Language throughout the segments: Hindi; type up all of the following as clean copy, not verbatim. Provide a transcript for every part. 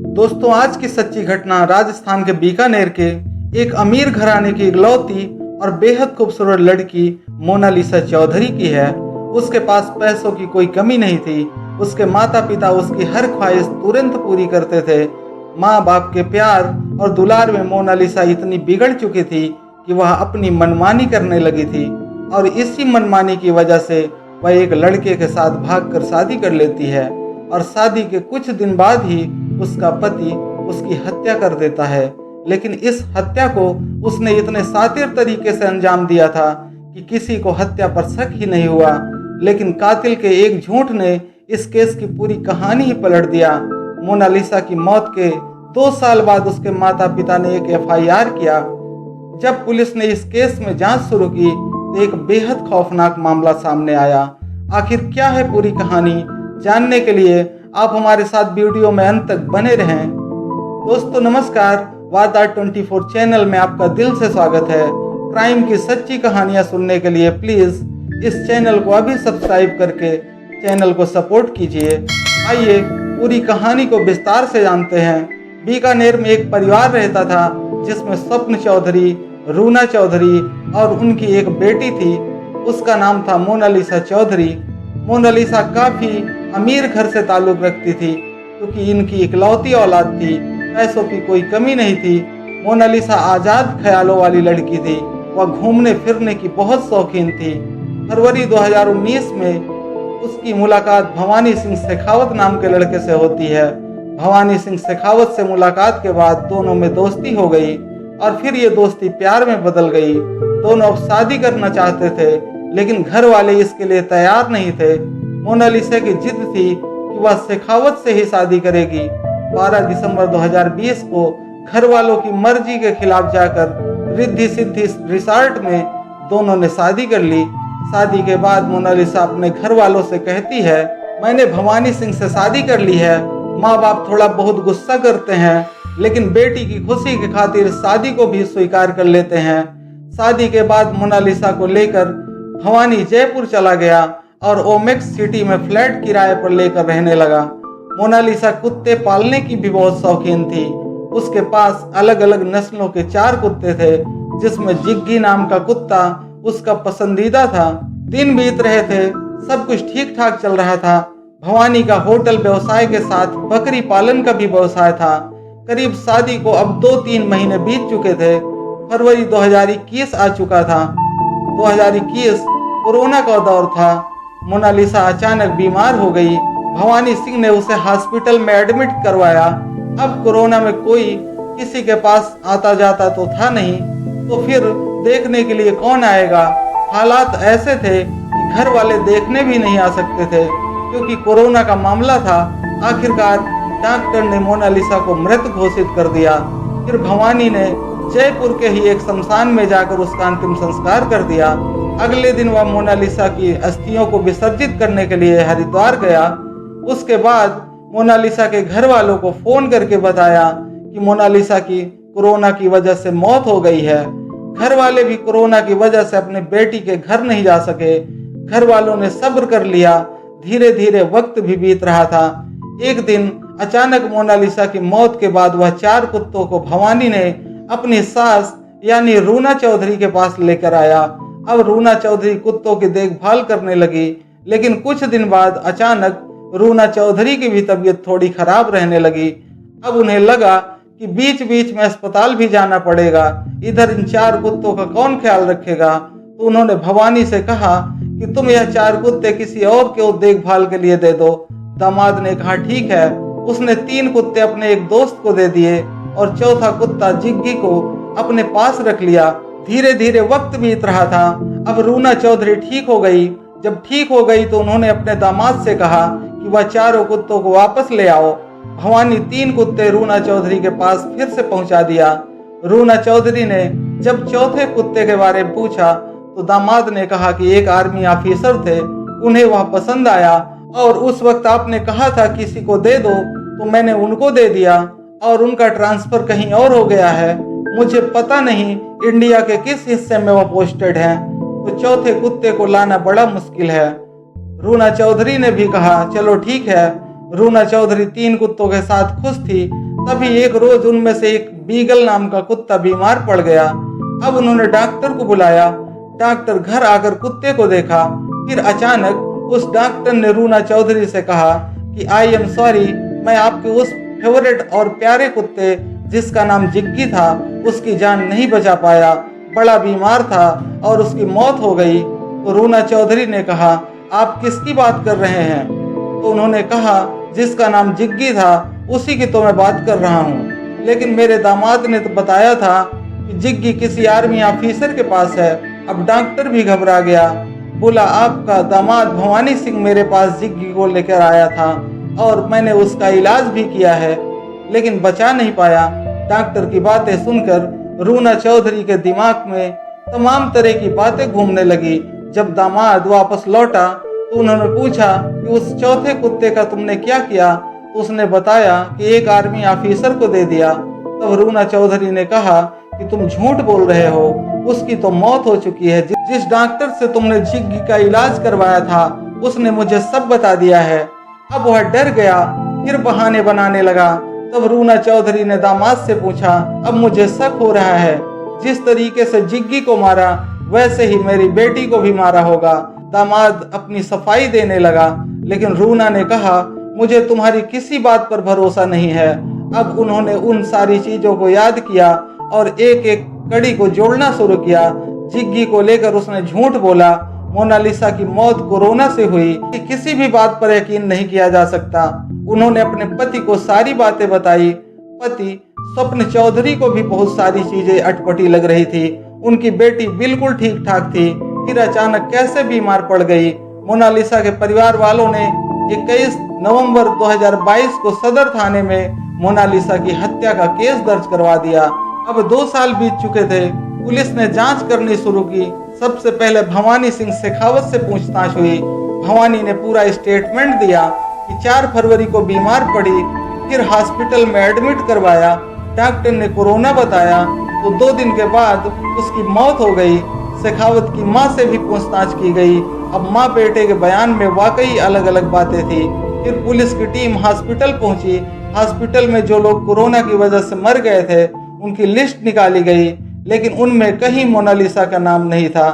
दोस्तों, आज की सच्ची घटना राजस्थान के बीकानेर के एक अमीर घराने की इकलौती और बेहद खूबसूरत लड़की मोनालिसा चौधरी की है। उसके पास पैसों की कोई कमी नहीं थी। उसके माता पिता उसकी हर ख्वाहिश तुरंत पूरी करते थे। माँ बाप के प्यार और दुलार में मोनालिसा इतनी बिगड़ चुकी थी कि वह अपनी मनमानी करने लगी थी और इसी मनमानी की वजह से वह एक लड़के के साथ भागकर शादी कर लेती है और शादी के कुछ दिन बाद ही उसका पति उसकी हत्या कर देता है। लेकिन इस हत्या को उसने इतने शातिर तरीके से अंजाम दिया था कि किसी को हत्या पर शक ही नहीं हुआ। लेकिन कातिल के एक झूठ ने इस केस की पूरी कहानी ही पलट दिया। मोनालिसा की मौत के 2 साल बाद उसके माता पिता ने एक FIR किया। जब पुलिस ने इस केस में जांच शुरू की तो एक बेहद खौफनाक मामला सामने आया। आखिर क्या है पूरी कहानी, जानने के लिए आप हमारे साथ वीडियो में अंत तक बने रहें। दोस्तों नमस्कार, वारदात 24 चैनल में आपका दिल से स्वागत है। क्राइम की सच्ची कहानियां सुनने के लिए प्लीज इस चैनल को अभी सब्सक्राइब करके चैनल को सपोर्ट कीजिए। आइए पूरी कहानी को विस्तार से जानते हैं। बीकानेर में एक परिवार रहता था जिसमें स्वप्न चौधरी, रूना चौधरी और उनकी एक बेटी थी। उसका नाम था मोनालिसा चौधरी। मोनालिसा काफ़ी अमीर घर से ताल्लुक़ रखती थी क्योंकि इनकी इकलौती औलाद थी। पैसों की कोई कमी नहीं थी। मोनालिसा आज़ाद ख्यालों वाली लड़की थी। वह घूमने फिरने की बहुत शौकीन थी। फरवरी 2019 में उसकी मुलाकात भवानी सिंह शेखावत नाम के लड़के से होती है। भवानी सिंह शेखावत से मुलाकात के बाद दोनों में दोस्ती हो गई और फिर ये दोस्ती प्यार में बदल गई। दोनों अब शादी करना चाहते थे लेकिन घर वाले इसके लिए तैयार नहीं थे। मोनालिसा की जिद थी कि वह शेखावत से ही शादी करेगी। 12 दिसंबर 2020 को घर वालों की मर्जी के खिलाफ जाकर रिद्धि सिद्धि रिसॉर्ट में दोनों ने शादी कर ली। शादी के बाद मोनालिसा अपने घर वालों से कहती है, मैंने भवानी सिंह से शादी कर ली है। माँ बाप थोड़ा बहुत गुस्सा करते हैं लेकिन बेटी की खुशी की खातिर शादी को भी स्वीकार कर लेते हैं। शादी के बाद मोनालिसा को लेकर भवानी जयपुर चला गया और ओमेक्स सिटी में फ्लैट किराए पर लेकर रहने लगा। मोनालिसा कुत्ते पालने की भी बहुत शौकीन थी। उसके पास अलग अलग नस्लों के 4 कुत्ते थे जिसमें जिग्गी नाम का कुत्ता उसका पसंदीदा था। दिन बीत रहे थे, सब कुछ ठीक ठाक चल रहा था। भवानी का होटल व्यवसाय के साथ बकरी पालन का भी व्यवसाय था। करीब शादी को अब 2-3 महीने बीत चुके थे। फरवरी 2021 आ चुका था। 2021 कोरोना का दौर था। मोनालिसा अचानक बीमार हो गई। भवानी सिंह ने उसे हॉस्पिटल में एडमिट करवाया। अब कोरोना में कोई किसी के पास आता जाता तो था नहीं, तो फिर देखने के लिए कौन आएगा। हालात ऐसे थे कि घर वाले देखने भी नहीं आ सकते थे क्योंकि कोरोना का मामला था। आखिरकार डॉक्टर ने मोनालिसा को मृत घोषित कर दिया। फिर भवानी ने जयपुर के ही एक शमशान में जाकर उसका अंतिम संस्कार कर दिया। अगले दिन वह मोनालिसा की अस्थियों को विसर्जित करने के लिए हरिद्वार गया। उसके बाद मोनालिसा के घर वालों को फोन करके बताया कि मोनालिसा की कोरोना की वजह से मौत हो गई है। घर वाले भी कोरोना की वजह से अपने बेटी के घर नहीं जा सके। घर वालों ने सब्र कर लिया। धीरे धीरे वक्त भी बीत रहा था। एक दिन अचानक मोनालिसा की मौत के बाद वह 4 कुत्तों को भवानी ने अपनी सास यानी रूना चौधरी के पास लेकर आया। अब रूना चौधरी कुत्तों की देखभाल करने लगी। लेकिन कुछ दिन बाद अचानक रूना चौधरी की भी तबीयत थोड़ी खराब रहने लगी। अब उन्हें लगा कि बीच बीच में अस्पताल भी जाना पड़ेगा। इधर इन 4 कुत्तों का कौन ख्याल रखेगा। तो उन्होंने भवानी से कहा कि तुम यह 4 कुत्ते किसी और के देखभाल के लिए दे दो। दामाद ने कहा ठीक है। उसने 3 कुत्ते अपने एक दोस्त को दे दिए और चौथा कुत्ता जिग्गी को अपने पास रख लिया। धीरे धीरे वक्त बीत रहा था। अब रूना चौधरी ठीक हो गई। जब ठीक हो गई तो उन्होंने अपने दामाद से कहा कि वह 4 कुत्तों को वापस ले आओ। भवानी 3 कुत्ते रूना चौधरी के पास फिर से पहुंचा दिया। रूना चौधरी ने जब चौथे कुत्ते के बारे में पूछा तो दामाद ने कहा कि एक आर्मी ऑफिसर थे, उन्हें वह पसंद आया और उस वक्त आपने कहा था किसी को दे दो, तो मैंने उनको दे दिया और उनका ट्रांसफर कहीं और हो गया है। मुझे पता नहीं इंडिया के किस हिस्से में वो पोस्टेड हैं, तो चौथे कुत्ते को लाना बड़ा मुश्किल है। रूना चौधरी ने भी कहा चलो ठीक है। रूना चौधरी 3 कुत्तों के साथ खुश थी। तभी एक रोज उनमें से एक बीगल नाम का कुत्ता बीमार पड़ गया। अब उन्होंने डॉक्टर को बुलाया। डॉक्टर घर आकर कुत्ते को देखा। फिर अचानक उस डॉक्टर ने रूना चौधरी से कहा कि आई एम सॉरी, मैं आपके उस फेवरेट और प्यारे कुत्ते जिसका नाम जिग्गी था उसकी जान नहीं बचा पाया, बड़ा बीमार था और उसकी मौत हो गई। तो रूना चौधरी ने कहा, आप किसकी बात कर रहे हैं? तो उन्होंने कहा, जिसका नाम जिग्गी था उसी की तो मैं बात कर रहा हूँ। लेकिन मेरे दामाद ने तो बताया था कि जिग्गी किसी आर्मी ऑफिसर के पास है। अब डॉक्टर भी घबरा गया। बोला, आपका दामाद भवानी सिंह मेरे पास जिग्गी को लेकर आया था और मैंने उसका इलाज भी किया है, लेकिन बचा नहीं पाया। डॉक्टर की बातें सुनकर रूना चौधरी के दिमाग में तमाम तरह की बातें घूमने लगी। जब दामाद वापस लौटा तो उन्होंने पूछा कि उस चौथे कुत्ते का तुमने क्या किया? तो उसने बताया कि एक आर्मी ऑफिसर को दे दिया। तब रूना चौधरी ने कहा कि तुम झूठ बोल रहे हो, उसकी तो मौत हो चुकी है। जिस डॉक्टर से तुमने जिग्गी का इलाज करवाया था उसने मुझे सब बता दिया है। अब वह डर गया, फिर बहाने बनाने लगा। तब रूना चौधरी ने दामाद से पूछा, अब मुझे शक हो रहा है, जिस तरीके से जिग्गी को मारा वैसे ही मेरी बेटी को भी मारा होगा। दामाद अपनी सफाई देने लगा, लेकिन रूना ने कहा, मुझे तुम्हारी किसी बात पर भरोसा नहीं है। अब उन्होंने उन सारी चीजों को याद किया और एक एक कड़ी को जोड़ना शुरू किया। जिग्गी को लेकर उसने झूठ बोला, मोनालिसा की मौत कोरोना से हुई, किसी भी बात पर यकीन नहीं किया जा सकता। उन्होंने अपने पति को सारी बातें बताई। पति स्वप्न चौधरी को भी बहुत सारी चीजें अटपटी लग रही थी। उनकी बेटी बिल्कुल ठीक ठाक थी, फिर अचानक कैसे बीमार पड़ गई। मोनालिसा के परिवार वालों ने 21 नवंबर 2022 को सदर थाने में मोनालिसा की हत्या का केस दर्ज करवा दिया। अब 2 साल बीत चुके थे। पुलिस ने जांच करनी शुरू की। सबसे पहले भवानी सिंह शेखावत से पूछताछ हुई। भवानी ने पूरा स्टेटमेंट दिया कि 4 फरवरी को बीमार पड़ी, फिर हॉस्पिटल में एडमिट करवाया, डॉक्टर ने कोरोना बताया, तो 2 दिन के बाद उसकी मौत हो गई। शेखावत की मां से भी पूछताछ की गई। अब मां बेटे के बयान में वाकई अलग अलग बातें थी। फिर पुलिस की टीम हॉस्पिटल पहुंची। हॉस्पिटल में जो लोग कोरोना की वजह से मर गए थे उनकी लिस्ट निकाली गई, लेकिन उनमें कहीं मोनालिसा का नाम नहीं था।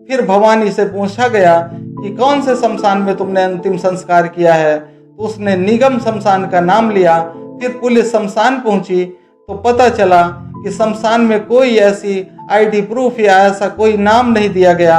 फिर भवानी से पूछा गया कि कौन से शमशान में तुमने अंतिम संस्कार किया है, तो उसने निगम शमशान का नाम लिया। फिर पुलिस शमशान पहुंची तो पता चला कि शमशान में कोई ऐसी आईडी प्रूफ या ऐसा कोई नाम नहीं दिया गया।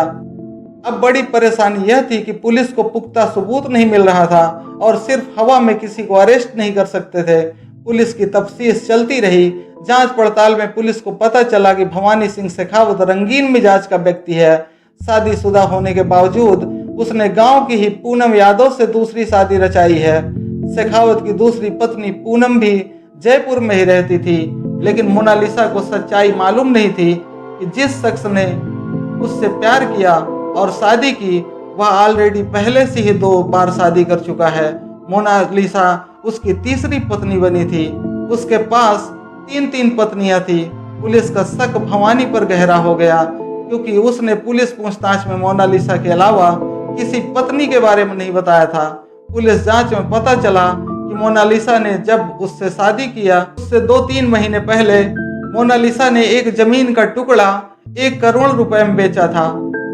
अब बड़ी परेशानी यह थी कि पुलिस को पुख्ता सबूत नहीं मिल रहा था और सिर्फ हवा में किसी को अरेस्ट नहीं कर सकते थे। पुलिस की तफ्तीश चलती रही। जांच पड़ताल में पुलिस को पता चला कि भवानी सिंह शेखावत रंगीन मिजाज का व्यक्ति है। शादीशुदा होने के बावजूद उसने गांव की ही पूनम यादव से दूसरी शादी रचाई है। शेखावत की दूसरी पत्नी पूनम भी जयपुर में ही रहती थी, लेकिन मोनालिसा को सच्चाई मालूम नहीं थी कि जिस शख्स ने उससे प्यार किया और शादी की वह ऑलरेडी पहले से ही 2 बार शादी कर चुका है। मोनालिसा उसकी तीसरी पत्नी बनी थी। उसके पास 3 पत्नियां थी। पुलिस का शक भवानी पर गहरा हो गया, क्योंकि उसने पुलिस पूछताछ में मोनालिसा के अलावा किसी पत्नी के बारे में नहीं बताया था। पुलिस जांच में पता चला कि मोनालिसा ने जब उससे शादी किया उससे 2-3 महीने पहले मोनालिसा ने एक जमीन का टुकड़ा 1 करोड़ रुपए में बेचा था।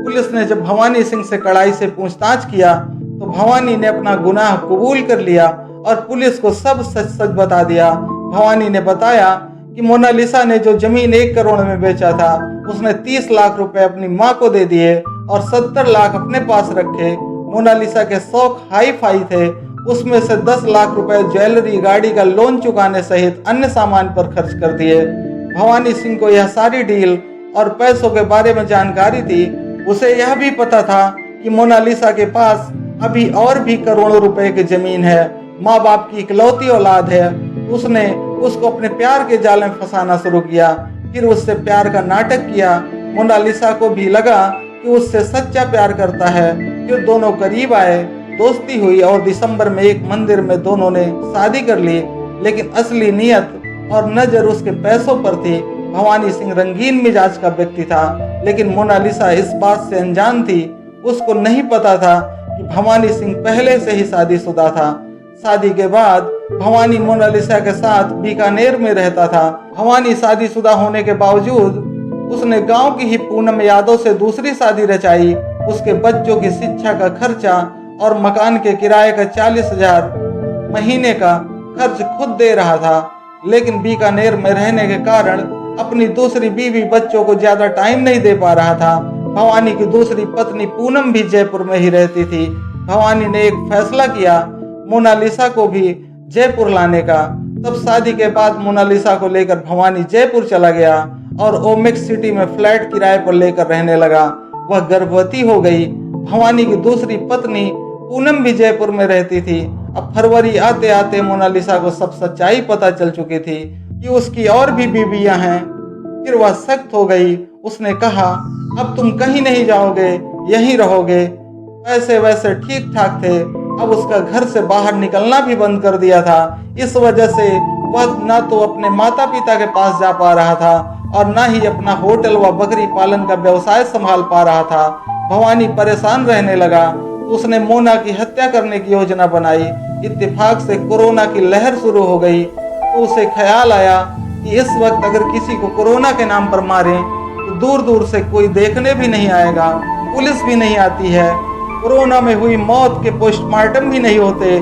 पुलिस ने जब भवानी सिंह से कड़ाई से पूछताछ किया तो भवानी ने अपना गुनाह कबूल कर लिया और पुलिस को सब सच सच बता दिया। भवानी ने बताया कि मोनालिसा ने जो जमीन 1 करोड़ में बेचा था उसने 30 लाख रुपए अपनी मां को दे दिए और 70 लाख अपने पास रखे। मोनालिसा के शौक हाई फाई थे, उसमें से 10 लाख रुपए ज्वेलरी, गाड़ी का लोन चुकाने सहित अन्य सामान पर खर्च कर दिए। भवानी सिंह को यह सारी डील और पैसों के बारे में जानकारी थी। उसे यह भी पता था कि मोनालिसा के पास अभी और भी करोड़ों रुपए की जमीन है, माँ बाप की इकलौती औलाद है। उसने उसको अपने प्यार के जाल में फंसाना शुरू किया, फिर उससे प्यार का नाटक किया। मोनालिसा को भी लगा कि उससे सच्चा प्यार करता है। फिर दोनों करीब आए, दोस्ती हुई और दिसंबर में एक मंदिर में दोनों ने शादी कर ली। लेकिन असली नियत और नजर उसके पैसों पर थी। भवानी सिंह रंगीन मिजाज का व्यक्ति था, लेकिन मोनालिसा इस बात से अनजान थी। उसको नहीं पता था कि भवानी सिंह पहले से ही शादीशुदा था। शादी के बाद भवानी मोनालिसा के साथ बीकानेर में रहता था। भवानी शादीशुदा होने के बावजूद उसने गांव की ही पूनम यादव से दूसरी शादी रचाई। उसके बच्चों की शिक्षा का खर्चा और मकान के किराए का 40,000 महीने का खर्च खुद दे रहा था, लेकिन बीकानेर में रहने के कारण अपनी दूसरी बीवी बच्चों को ज्यादा टाइम नहीं दे पा रहा था। भवानी की दूसरी पत्नी पूनम भी जयपुर में ही रहती थी। भवानी ने एक फैसला किया मोनालिसा को भी जयपुर लाने का। तब शादी के बाद मोनालिसा को लेकर भवानी जयपुर चला गया और ओमेक्स सिटी में फ्लैट किराए पर लेकर रहने लगा। वह गर्भवती हो गई। भवानी की दूसरी पत्नी पूनम भी जयपुर में रहती थी। अब फरवरी आते आते मोनालिसा को सब सच्चाई पता चल चुकी थी कि उसकी और भी बीवियां हैं। फिर वह सख्त हो गई। उसने कहा, अब तुम कहीं नहीं जाओगे, यहीं रहोगे। पैसे वैसे ठीक ठाक थे, अब उसका घर से बाहर निकलना भी बंद कर दिया था। इस वजह से वह ना तो अपने माता पिता के पास जा पा रहा था और ना ही अपना होटल व बकरी पालन का व्यवसाय संभाल पा रहा था। भवानी परेशान रहने लगा। उसने मोना की हत्या करने की योजना बनाई। इत्तेफाक से कोरोना की लहर शुरू हो गई तो उसे ख्याल आया कि इस वक्त अगर किसी को कोरोना के नाम पर मारें तो दूर दूर से कोई देखने भी नहीं आएगा, पुलिस भी नहीं आती है, कोरोना में हुई मौत के पोस्टमार्टम भी नहीं होते।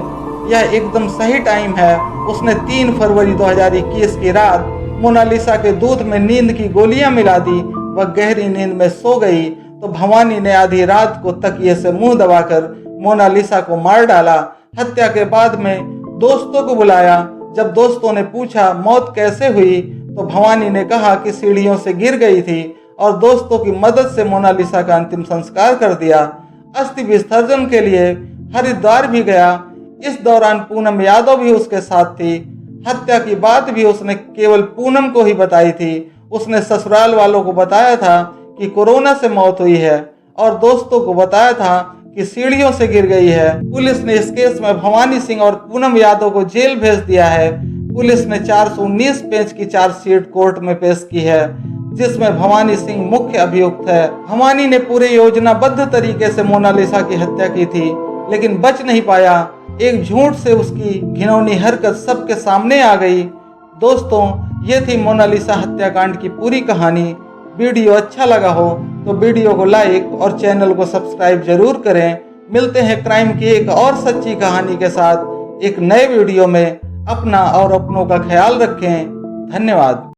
यह एकदम सही टाइम है। उसने 3 फरवरी 2021 की रात मोनालिसा के दूध में नींद की गोलियां मिला दी। वह गहरी नींद में सो गई तो भवानी ने आधी रात को तकिए से मुंह दबाकर मोनालिसा को मार डाला। हत्या के बाद में दोस्तों को बुलाया। जब दोस्तों ने पूछा मौत कैसे हुई तो भवानी ने कहा कि सीढ़ियों से गिर गई थी और दोस्तों की मदद से मोनालिसा का अंतिम संस्कार कर दिया। अस्थि विसर्जन के लिए हरिद्वार भी गया। इस दौरान पूनम यादव भी उसके साथ थी। हत्या की बात भी उसने केवल पूनम को ही बताई थी। उसने ससुराल वालों को बताया था कि कोरोना से मौत हुई है और दोस्तों को बताया था कि सीढ़ियों से गिर गई है। पुलिस ने इस केस में भवानी सिंह और पूनम यादव को जेल भेज दिया है। पुलिस ने 419 पेज की चार्जशीट कोर्ट में पेश की है, जिसमें भवानी सिंह मुख्य अभियुक्त है। भवानी ने पूरे योजनाबद्ध तरीके से मोनालिसा की हत्या की थी, लेकिन बच नहीं पाया। एक झूठ से उसकी घिनौनी हरकत सबके सामने आ गई। दोस्तों, ये थी मोनालिसा हत्याकांड की पूरी कहानी। वीडियो अच्छा लगा हो तो वीडियो को लाइक और चैनल को सब्सक्राइब जरूर करें। मिलते हैं क्राइम की एक और सच्ची कहानी के साथ एक नए वीडियो में। अपना और अपनों का ख्याल रखें। धन्यवाद।